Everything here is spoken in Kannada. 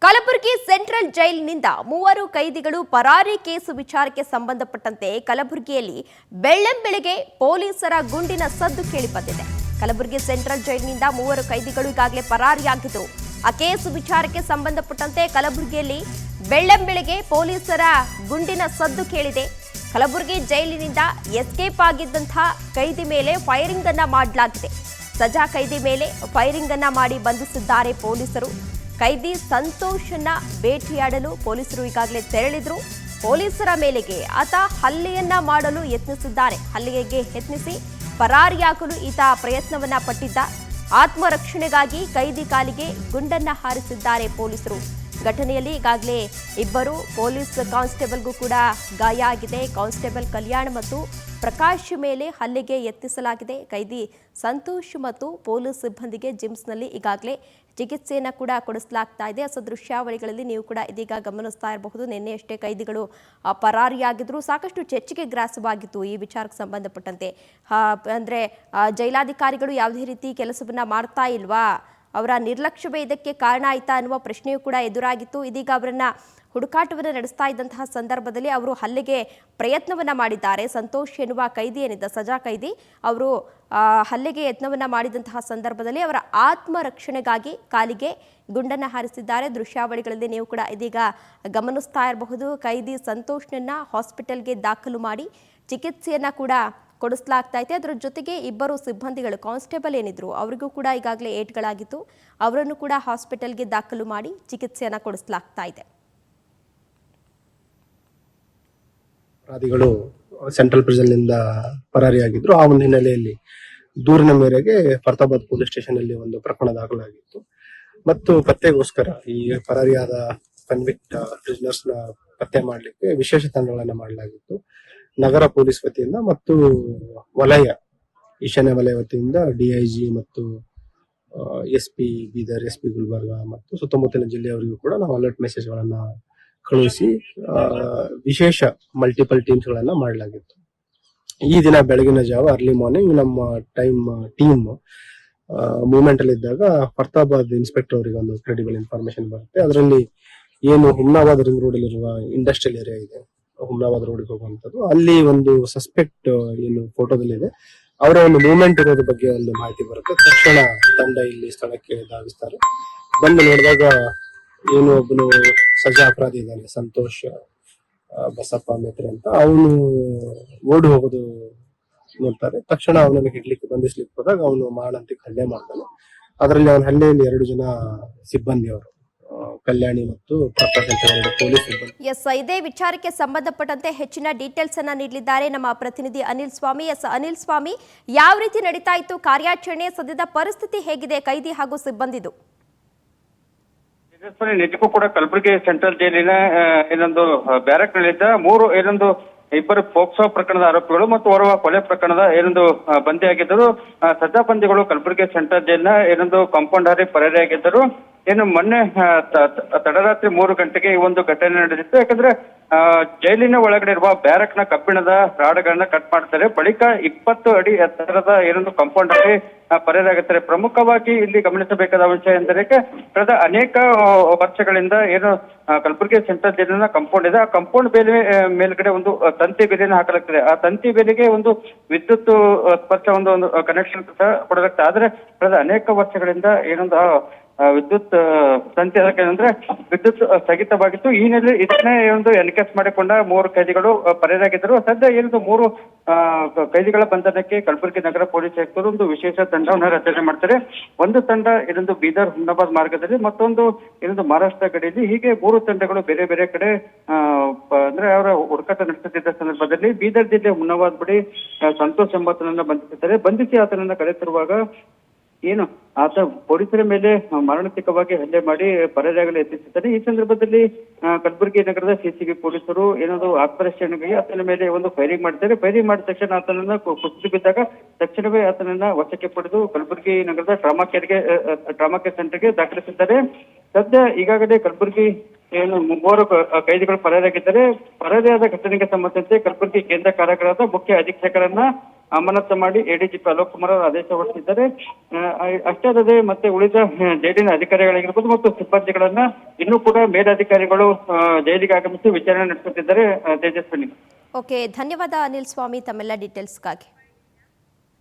ಕಲಬುರಗಿ ಸೆಂಟ್ರಲ್ ಜೈಲಿನಿಂದ ಮೂವರು ಕೈದಿಗಳು ಪರಾರಿ ಕೇಸು ವಿಚಾರಕ್ಕೆ ಸಂಬಂಧಪಟ್ಟಂತೆ ಕಲಬುರಗಿಯಲ್ಲಿ ಬೆಳ್ಳಂಬೆಳಗ್ಗೆ ಪೊಲೀಸರ ಗುಂಡಿನ ಸದ್ದು ಕೇಳಿಬಂದಿದೆ. ಕಲಬುರಗಿ ಸೆಂಟ್ರಲ್ ಜೈಲಿನಿಂದ ಮೂವರು ಕೈದಿಗಳು ಈಗಾಗಲೇ ಪರಾರಿಯಾಗಿದ್ದರು. ಆ ಕೇಸು ವಿಚಾರಕ್ಕೆ ಸಂಬಂಧಪಟ್ಟಂತೆ ಕಲಬುರಗಿಯಲ್ಲಿ ಬೆಳ್ಳಂಬೆಳಗ್ಗೆ ಪೊಲೀಸರ ಗುಂಡಿನ ಸದ್ದು ಕೇಳಿದೆ. ಕಲಬುರಗಿ ಜೈಲಿನಿಂದ ಎಸ್ಕೇಪ್ ಆಗಿದ್ದಂತಹ ಕೈದಿ ಮೇಲೆ ಫೈರಿಂಗ್ ಅನ್ನ ಮಾಡಲಾಗಿದೆ. ಸಜಾ ಕೈದಿ ಮೇಲೆ ಫೈರಿಂಗ್ ಅನ್ನ ಮಾಡಿ ಬಂಧಿಸಿದ್ದಾರೆ ಪೊಲೀಸರು. ಕೈದಿ ಸಂತೋಷನ್ನ ಭೇಟಿಯಾಡಲು ಪೊಲೀಸರು ಈಗಾಗಲೇ ತೆರಳಿದ್ರು. ಪೊಲೀಸರ ಮೇಲೆಗೆ ಆತ ಹಲ್ಲೆಯನ್ನ ಮಾಡಲು ಯತ್ನಿಸಿದ್ದಾರೆ. ಹಲ್ಲೆಗೆ ಯತ್ನಿಸಿ ಪರಾರಿಯಾಗಲು ಈತ ಪ್ರಯತ್ನವನ್ನ ಪಟ್ಟಿದ್ದ. ಆತ್ಮರಕ್ಷಣೆಗಾಗಿ ಕೈದಿ ಕಾಲಿಗೆ ಗುಂಡನ್ನ ಹಾರಿಸಿದ್ದಾರೆ ಪೊಲೀಸರು. ಘಟನೆಯಲ್ಲಿ ಈಗಾಗಲೇ ಇಬ್ಬರು ಪೊಲೀಸ್ ಕಾನ್ಸ್ಟೇಬಲ್ಗೂ ಕೂಡ ಗಾಯ ಆಗಿದೆ. ಕಾನ್ಸ್ಟೇಬಲ್ ಕಲ್ಯಾಣ್ ಮತ್ತು ಪ್ರಕಾಶ್ ಮೇಲೆ ಹಲ್ಲೆಗೆ ಯತ್ನಿಸಲಾಗಿದೆ. ಕೈದಿ ಸಂತೋಷ್ ಮತ್ತು ಪೊಲೀಸ್ ಸಿಬ್ಬಂದಿಗೆ ಜಿಮ್ಸ್ನಲ್ಲಿ ಈಗಾಗಲೇ ಚಿಕಿತ್ಸೆಯನ್ನು ಕೂಡ ಕೊಡಿಸಲಾಗ್ತಾ ಇದೆ. ದೃಶ್ಯಾವಳಿಗಳಲ್ಲಿ ನೀವು ಕೂಡ ಇದೀಗ ಗಮನಿಸ್ತಾ ಇರಬಹುದು. ನಿನ್ನೆಯಷ್ಟೇ ಕೈದಿಗಳು ಪರಾರಿಯಾಗಿದ್ರು. ಸಾಕಷ್ಟು ಚರ್ಚೆಗೆ ಗ್ರಾಸವಾಗಿತ್ತು ಈ ವಿಚಾರಕ್ಕೆ ಸಂಬಂಧಪಟ್ಟಂತೆ. ಅಂದರೆ ಜೈಲಾಧಿಕಾರಿಗಳು ಯಾವುದೇ ರೀತಿ ಕೆಲಸವನ್ನ ಮಾಡ್ತಾ ಇಲ್ವಾ, ಅವರ ನಿರ್ಲಕ್ಷ್ಯವೇ ಇದಕ್ಕೆ ಕಾರಣ ಆಯ್ತಾ ಅನ್ನುವ ಪ್ರಶ್ನೆಯೂ ಕೂಡ ಎದುರಾಗಿತ್ತು. ಇದೀಗ ಅವರನ್ನ ಹುಡುಕಾಟವನ್ನು ನಡೆಸ್ತಾ ಇದ್ದಂತಹ ಸಂದರ್ಭದಲ್ಲಿ ಅವರು ಹಲ್ಲೆಗೆ ಪ್ರಯತ್ನವನ್ನ ಮಾಡಿದ್ದಾರೆ. ಸಂತೋಷ್ ಎನ್ನುವ ಕೈದಿ ಏನಿದ್ದ ಸಜಾ ಕೈದಿ ಅವರು ಹಲ್ಲೆಗೆ ಯತ್ನವನ್ನ ಮಾಡಿದಂತಹ ಸಂದರ್ಭದಲ್ಲಿ ಅವರ ಆತ್ಮರಕ್ಷಣೆಗಾಗಿ ಕಾಲಿಗೆ ಗುಂಡನ್ನ ಹಾರಿಸಿದ್ದಾರೆ. ದೃಶ್ಯಾವಳಿಗಳಲ್ಲಿ ನೀವು ಕೂಡ ಇದೀಗ ಗಮನಿಸ್ತಾ ಇರಬಹುದು. ಕೈದಿ ಸಂತೋಷ್ನನ್ನ ಹಾಸ್ಪಿಟಲ್ಗೆ ದಾಖಲು ಮಾಡಿ ಚಿಕಿತ್ಸೆಯನ್ನ ಕೂಡ ಕೊಡಿಸಲಾಗ್ತಾ ಇದೆ. ಅದರ ಜೊತೆಗೆ ಇಬ್ಬರು ಸಿಬ್ಬಂದಿಗಳು ಕಾನ್ಸ್ಟೇಬಲ್ ಏನಿದ್ರು ಅವರಿಗೂ ಕೂಡ ಈಗಾಗಲೇ ಏಟ್ಗಳಾಗಿತ್ತು. ಅವರನ್ನು ಕೂಡ ಹಾಸ್ಪಿಟಲ್ಗೆ ದಾಖಲು ಮಾಡಿ ಚಿಕಿತ್ಸೆಯನ್ನ ಕೊಡಿಸಲಾಗ್ತಾ ಇದೆ. ಅಪರಾಧಿಗಳು ಸೆಂಟ್ರಲ್ ಪ್ರಿಸನ್ನಿಂದ ಪರಾರಿಯಾಗಿದ್ರು. ಆ ಒಂದು ಹಿನ್ನೆಲೆಯಲ್ಲಿ ದೂರಿನ ಮೇರೆಗೆ ಫರ್ತಾಬಾದ್ ಪೊಲೀಸ್ ಸ್ಟೇಷನ್ ಅಲ್ಲಿ ಒಂದು ಪ್ರಕರಣ ದಾಖಲಾಗಿತ್ತು ಮತ್ತು ಪತ್ತೆಗೋಸ್ಕರ ಈ ಪರಾರಿಯಾದ ಕನ್ವಿಕ್ಟ್ ಪ್ರಿಸನರ್ಸ್ ನ ಪತ್ತೆ ಮಾಡಲಿಕ್ಕೆ ವಿಶೇಷ ತಂಡಗಳನ್ನ ಮಾಡಲಾಗಿತ್ತು. ನಗರ ಪೊಲೀಸ್ ವತಿಯಿಂದ ಮತ್ತು ವಲಯ ಈಶಾನ್ಯ ವಲಯ ವತಿಯಿಂದ ಡಿಐಜಿ ಮತ್ತು ಎಸ್ಪಿ ಬೀದರ್, ಎಸ್ಪಿ ಗುಲ್ಬರ್ಗ ಮತ್ತು ಸುತ್ತಮುತ್ತಲಿನ ಜಿಲ್ಲೆಯವರಿಗೂ ಕೂಡ ನಾವು ಅಲರ್ಟ್ ಮೆಸೇಜ್ ಗಳನ್ನ ಕಳುಹಿಸಿ ವಿಶೇಷ ಮಲ್ಟಿಪಲ್ ಟೀಮ್ಸ್ ಗಳನ್ನ ಮಾಡಲಾಗಿತ್ತು. ಈ ದಿನ ಬೆಳಗಿನ ಜಾವ ಅರ್ಲಿ ಮಾರ್ನಿಂಗ್ ನಮ್ಮ ಟೀಮ್ ಮೂವ್ಮೆಂಟ್ ಅಲ್ಲಿ ಇದ್ದಾಗ ಫರ್ತಾಬಾದ್ ಇನ್ಸ್ಪೆಕ್ಟರ್ ಅವರಿಗೆ ಒಂದು ಕ್ರೆಡಿಬಲ್ ಇನ್ಫಾರ್ಮೇಶನ್ ಬರುತ್ತೆ. ಅದರಲ್ಲಿ ಏನು ಹುಮ್ನಾಬಾದ್ ರಿಂಗ್ ರೋಡ್ ಅಲ್ಲಿರುವ ಇಂಡಸ್ಟ್ರಿಯಲ್ ಏರಿಯಾ ಇದೆ, ಹುಮ್ನಾಬಾದ್ ರೋಡ್ ಹೋಗುವಂತದ್ದು, ಅಲ್ಲಿ ಒಂದು ಸಸ್ಪೆಕ್ಟ್ ಏನು ಫೋಟೋದಲ್ಲಿ ಇದೆ ಅವರ ಒಂದು ಮೂವ್ಮೆಂಟ್ ಇರೋದ್ರ ಬಗ್ಗೆ ಒಂದು ಮಾಹಿತಿ ಬರುತ್ತೆ. ತಕ್ಷಣ ತಂಡ ಇಲ್ಲಿ ಸ್ಥಳಕ್ಕೆ ಧಾವಿಸ್ತಾರೆ. ಬಂದು ನೋಡಿದಾಗ ಏನು ಒಬ್ಬನು ಸಜಾ ಅಪರಾಧಿ ಇದ್ದಾನೆ, ಸಂತೋಷ್ ಬಸಪ್ಪ ಮೇತ್ರೆ ಅಂತ, ಅವನು ಓಡಿ ಹೋಗೋದು ನೋಡ್ತಾರೆ. ತಕ್ಷಣ ಅವನನ್ನು ಹಿಡ್ಲಿಕ್ಕೆ ಬಂಧಿಸ್ಲಿಕ್ಕೆ ಹೋದಾಗ ಅವನು ಮಾರಣಾಂತಿಕ ಹಲ್ಲೆ ಮಾಡ್ತಾನೆ. ಅದರಲ್ಲಿ ಅವನ ಹಲ್ಲೆಯಲ್ಲಿ 2 ಜನ ಸಿಬ್ಬಂದಿ ಅವರು ಕಲ್ಯಾಣಿ ಮತ್ತು ಪ್ರಕಾಶ್ ಅಂತ ಪೊಲೀಸ್ ಸಿಬ್ಬಂದಿ. ಇದೇ ವಿಚಾರಕ್ಕೆ ಸಂಬಂಧಪಟ್ಟಂತೆ ಹೆಚ್ಚಿನ ಡೀಟೇಲ್ಸ್ ಅನ್ನ ನೀಡಲಿದ್ದಾರೆ ನಮ್ಮ ಪ್ರತಿನಿಧಿ ಅನಿಲ್ ಸ್ವಾಮಿ. ಅನಿಲ್ ಸ್ವಾಮಿ, ಯಾವ ರೀತಿ ನಡೀತಾ ಇತ್ತು ಕಾರ್ಯಾಚರಣೆ, ಸದ್ಯದ ಪರಿಸ್ಥಿತಿ ಹೇಗಿದೆ ಕೈದಿ ಹಾಗೂ ಸಿಬ್ಬಂದಿದು? ನಿಜಕ್ಕೂ ಕೂಡ ಕಲಬುರಗಿ ಸೆಂಟ್ರಲ್ ಜೈಲಿನ ಏನೊಂದು ಬ್ಯಾರಕ್ ನಲ್ಲಿದ್ದ ಇಬ್ಬರು ಪೋಕ್ಸೋ ಪ್ರಕರಣದ ಆರೋಪಿಗಳು ಮತ್ತು ಓರ್ವ ಕೊಲೆ ಪ್ರಕರಣದ ಬಂಧಿಯಾಗಿದ್ದರು. ಸಜಾ ಬಂಧಿಗಳು ಕಲಬುರಗಿ ಸೆಂಟ್ರಲ್ ಜೈಲಿನ ಕಾಂಪೌಂಡ್ ಹಾರಿ ಪರಾರಿಯಾಗಿದ್ದರು. ಮೊನ್ನೆ ತಡರಾತ್ರಿ 3 ಗಂಟೆಗೆ ಈ ಒಂದು ಘಟನೆ ನಡೆದಿತ್ತು. ಯಾಕಂದ್ರೆ ಜೈಲಿನ ಒಳಗಡೆ ಇರುವ ಬ್ಯಾರಕ್ ನ ಕಬ್ಬಿಣದ ರಾಡ್ಗಳನ್ನ ಕಟ್ ಮಾಡ್ತಾರೆ. ಬಳಿಕ 20 ಅಡಿ ಎತ್ತರದ ಕಾಂಪೌಂಡ್ ಹಾರಿ ಪರಾರಿಯಾಗುತ್ತಾರೆ. ಪ್ರಮುಖವಾಗಿ ಇಲ್ಲಿ ಗಮನಿಸಬೇಕಾದ ಅಂಶ ಎಂದರೆ ಕಳೆದ ಅನೇಕ ವರ್ಷಗಳಿಂದ ಕಲಬುರಗಿ ಸೆಂಟ್ರಲ್ ಜೈಲಿನ ಕಾಂಪೌಂಡ್ ಇದೆ. ಆ ಕಾಂಪೌಂಡ್ ಮೇಲ್ಗಡೆ ಒಂದು ತಂತಿ ಬೇಲಿಯನ್ನು ಹಾಕಲಾಗ್ತದೆ. ಆ ತಂತಿ ಬೇಲಿಗೆ ಒಂದು ವಿದ್ಯುತ್ ಸ್ಪರ್ಶ ಒಂದು ಕನೆಕ್ಷನ್ ಕೊಡಲಾಗ್ತದೆ. ಆದ್ರೆ ಕಳೆದ ಅನೇಕ ವರ್ಷಗಳಿಂದ ವಿದ್ಯುತ್ ತಂತಿ ಅಂದ್ರೆ ವಿದ್ಯುತ್ ಸ್ಥಗಿತವಾಗಿತ್ತು. ಈ ಹಿನ್ನೆಲೆ ಇದನ್ನೇ ಎನ್ಕೇಸ್ ಮಾಡಿಕೊಂಡ 3 ಕೈದಿಗಳು ಪರಾರಿಯಾಗಿದ್ದರು. ಸದ್ಯ 3 ಕೈದಿಗಳ ಬಂಧನಕ್ಕೆ ಕಲಬುರಗಿ ನಗರ ಪೊಲೀಸ್ ಆಯುಕ್ತರು ಒಂದು ವಿಶೇಷ ತಂಡವನ್ನು ರಚನೆ ಮಾಡ್ತಾರೆ. ಒಂದು ತಂಡ ಬೀದರ್ ಹುಮ್ನಾಬಾದ್ ಮಾರ್ಗದಲ್ಲಿ, ಮತ್ತೊಂದು ಮಹಾರಾಷ್ಟ್ರ ಗಡಿಯಲ್ಲಿ, ಹೀಗೆ 3 ತಂಡಗಳು ಬೇರೆ ಬೇರೆ ಕಡೆ ಅಂದ್ರೆ ಅವರ ಹುಡುಕಾಟ ನಡೆಸುತ್ತಿದ್ದ ಸಂದರ್ಭದಲ್ಲಿ ಬೀದರ್ ಜಿಲ್ಲೆ ಹುಮ್ನಾಬಾದ್ ಬಳಿ ಸಂತೋಷ್ ಎಂಬಾತನನ್ನ ಬಂಧಿಸಿದ್ದಾರೆ. ಬಂಧಿಸಿ ಆತನನ್ನ ಕರೆತರುವಾಗ ಆತ ಪೊಲೀಸರ ಮೇಲೆ ಮಾರಣಾಂತಿಕವಾಗಿ ಹಲ್ಲೆ ಮಾಡಿ ಪರಾರಿಯಾಗಲು ಯತ್ನಿಸಿದ್ದಾರೆ. ಈ ಸಂದರ್ಭದಲ್ಲಿ ಕಲಬುರಗಿ ನಗರದ ಸಿಸಿಬಿ ಪೊಲೀಸರು ಆತ್ಮರಕ್ಷಣೆಗಾಗಿ ಆತನ ಮೇಲೆ ಫೈರಿಂಗ್ ಮಾಡಿದ್ದಾರೆ. ಫೈರಿಂಗ್ ಮಾಡಿದ ತಕ್ಷಣ ಆತನನ್ನ ಕುಸಿದು ಬಿದ್ದಾಗ ತಕ್ಷಣವೇ ಆತನನ್ನ ವಶಕ್ಕೆ ಪಡೆದು ಕಲಬುರಗಿ ನಗರದ ಟ್ರಾಮಾ ಕೇರ್ ಸೆಂಟರ್ಗೆ ದಾಖಲಿಸಿದ್ದಾರೆ. ಸದ್ಯ ಈಗಾಗಲೇ ಕಲಬುರಗಿ 3 ಕೈದಿಗಳು ಪರಾರಿಯಾಗಿದ್ದಾರೆ. ಪರಾರಿಯಾದ ಘಟನೆಗೆ ಸಂಬಂಧಿಸಿದಂತೆ ಕಲಬುರಗಿ ಕೇಂದ್ರ ಕಾರಾಗೃಹದ ಮುಖ್ಯ ಅಧೀಕ್ಷಕರನ್ನ ಅಮಾನತು ಮಾಡಿ ಎಡಿಜಿಪಿ ಅಲೋಕ್ ಕುಮಾರ್ ಅವರು ಆದೇಶ ಹೊರಡಿಸಿದ್ದಾರೆ. ಅಷ್ಟೇ ಅಲ್ಲದೆ ಮತ್ತೆ ಉಳಿದ ಜೈಲಿನ ಅಧಿಕಾರಿಗಳಾಗಿರ್ಬೋದು ಮತ್ತು ಸಿಬ್ಬಂದಿಗಳನ್ನ ಇನ್ನೂ ಕೂಡ ಮೇಲಧಿಕಾರಿಗಳು ಜೈಲಿಗೆ ಆಗಮಿಸಿ ವಿಚಾರಣೆ ನಡೆಸುತ್ತಿದ್ದಾರೆ. ತೇಜಸ್ವಿನಿ. ಓಕೆ, ಧನ್ಯವಾದ ಅನಿಲ್ ಸ್ವಾಮಿ ತಮ್ಮೆಲ್ಲ ಡೀಟೇಲ್ಸ್ಗಾಗಿ.